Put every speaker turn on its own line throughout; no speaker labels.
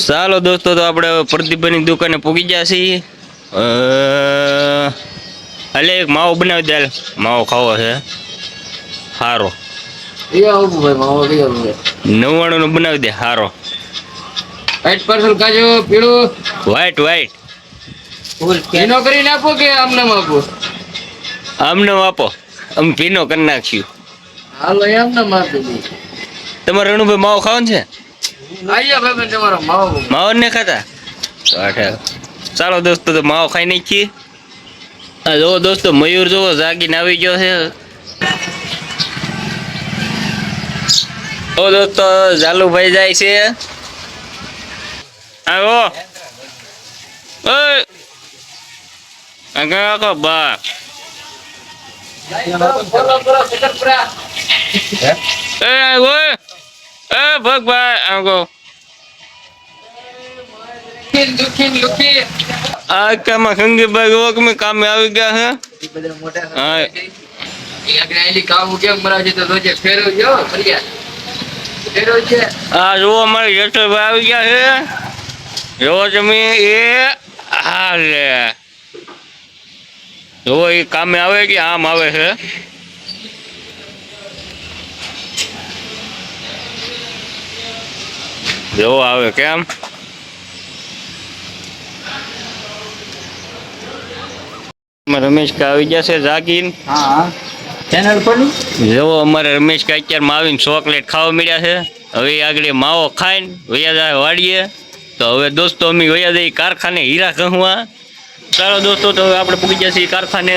ચાલો દોસ્તો, તો આપણે પ્રદીપભાઈની દુકાને પૂગી ગયા છીએ. હાલે એક માવો બનાવી દે. માવો ખાવો છે સારો. 99 નો બનાવી દે સારો.
વ્હાઈટ પાર્સલ કાજો પીળું
વ્હાઈટ વ્હાઈટ
ભીનો કરીને આપો કે આમને આપો?
આમને આપો, અમે ભીનો કરી નાખ્યું.
હાલો આમને આપી દે.
તમારે રણુભાઈ માવો ખાવાનો છે?
આયા ભાઈ તમારો માવો
માવો ને ખાતા? ચાલો દોસ્તો, તો માવો ખાઈ નાખીએ. હા જોવો દોસ્તો, મયુર જોવો જાગીને આવી ગયો છે. તો દોસ્તો જાલુભાઈ જાય છે. આવો ઓય બા ભગભાઈ આગો આ કામાં ખંગીભાઈ કામે આવી ગયા છે. હા જુઓ, અમારે યશભાઈ આવી ગયા છે. જોવો તમે એ હાલે જોવો, એ કામે આવે કે આમ આવે છે. જોવો આવે કેમ. રમેશ કા આવી ગયા છે જાગીને.
ચેનલ પર
જોવો અમારે રમેશ કા અત્યારમાં આવીને ચોકલેટ ખાવા મળ્યા છે. હવે આગળ માવો ખાઈને વયા જાય વાડીએ. તો હવે દોસ્તો અમે વયા જઈએ કારખાને હીરા કહવા. ચાલો દોસ્તો, તો હવે આપણે પૂગી ગયા છીએ કારખાને.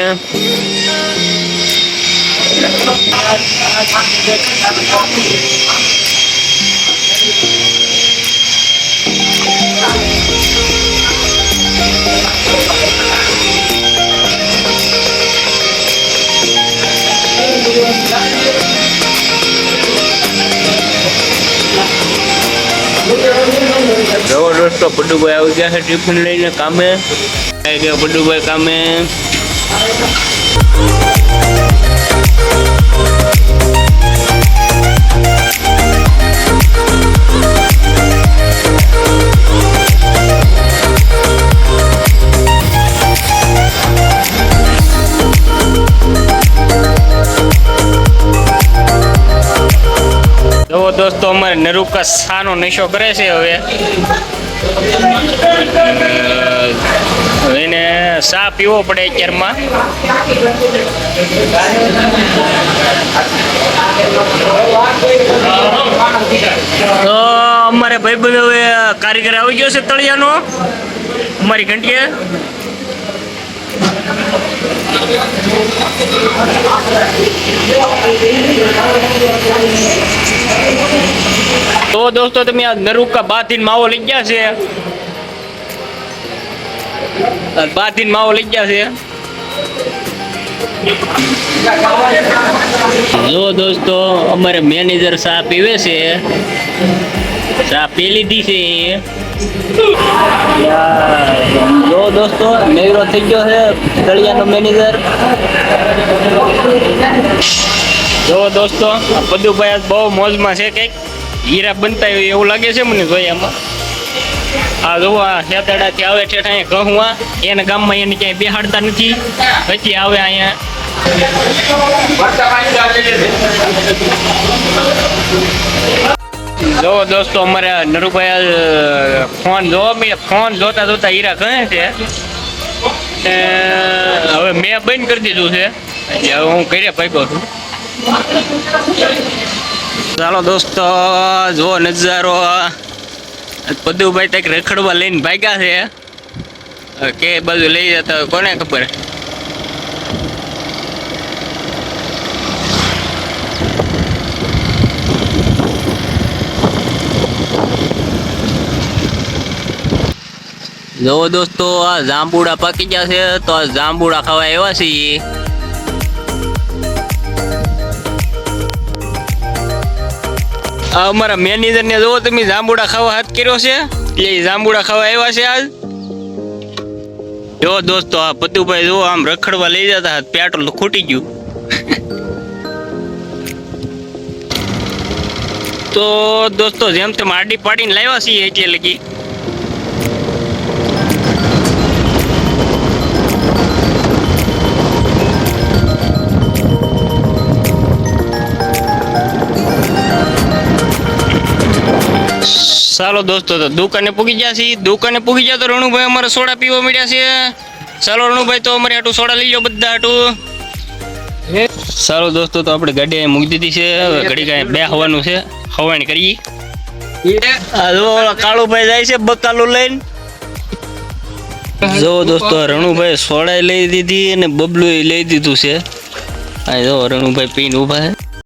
જો દોસ્તો, બડુભાઈ આવી ગયા છે ટિફિન લઈને કામે. આવી ગયા બડુભાઈ કામે. જો દોસ્તો, અમારે નરુકા સાનો નશો કરે છે. હવે એને ચા પીવો પડે અત્યારમાં. તો અમારે ભાઈ હવે કારીગર આવી ગયો છે તળિયાનો અમારી ઘંટીએ. તો દોસ્તો, તમે આ નરુકા બાથીન માવો લઈ ગયા છે. બાથીન માવો લઈ ગયા છે. જો દોસ્તો, અમારે મેનેજર ચા પીવે છે. ચા પી લીધી છે. જો દોસ્તો, મેગરો થઈ ગયો છે તળિયાનો મેનેજર. જો દોસ્તો, પદુભાઈ આજ બહુ મોજમાં છે. કંઈક હીરા બનતા હોય એવું લાગે છે મને જોયામાં. આ જો આ શેતાડાથી આવે છે અહીંયા કહું. એના ગામમાં એને ક્યાંય બેહાડતા નથી. પછી આવે અહીંયા. જો દોસ્તો, અમારે નરુભાઈ ફોન જોવા મળ્યા. ફોન જોતા જોતા હીરા કહે છે. હવે મેં બંધ કરી દીધું છે. હવે હું કર્યા ભાગ્યો છું. ચાલો દોસ્તો, જો નજારો. પદુભાઈ તક રખડવા લઈને ભાગ્યા છે. કે બાજુ લઈ જતા કોને ખબર. જો દોસ્તો, આ જાંબુડા પાકી ગયા છે. તો આ જાંબુડા ખાવા આવ્યા છીએ. આ અમારા મેનેજર ને જોવો તમે, જાંબુડા ખાવા હાથ કર્યો છે. એ જાંબુડા ખાવા આવ્યા છે આજ. જો દોસ્તો, આ પતુભાઈ જો આમ રખડવા લઈ જતા હતા, પેટ્રોલ તો ખૂટી ગયું. તો દોસ્તો, જેમ તેમ આડી પાડીને લાવ્યા છીએ એટલે લગી. ચાલો દોસ્તો તો દુકાને પૂગી ગયા છીએ. દુકાને પૂગી ગયા તો રણુભાઈ અમારે સોડા પીવા મળ્યા છે. ચાલો રણુભાઈ તો અમારે હાટું સોડા લઈ જાઓ બધા હાટું. ચાલો દોસ્તો તો આપણે ગાડી અહીં મૂકી દીધી છે. હવે ઘડી કાંઈ બે હવાનું છે, હવાણી કરીએ. આ જો ઓલા કાળુભાઈ જાય છે બકાલું લઈને. જો દોસ્તો રણુભાઈ સોડા લઈ દીધી અને બબલું લઈ દીધું છે. આ જો રણુભાઈ પીને ઊભા છે.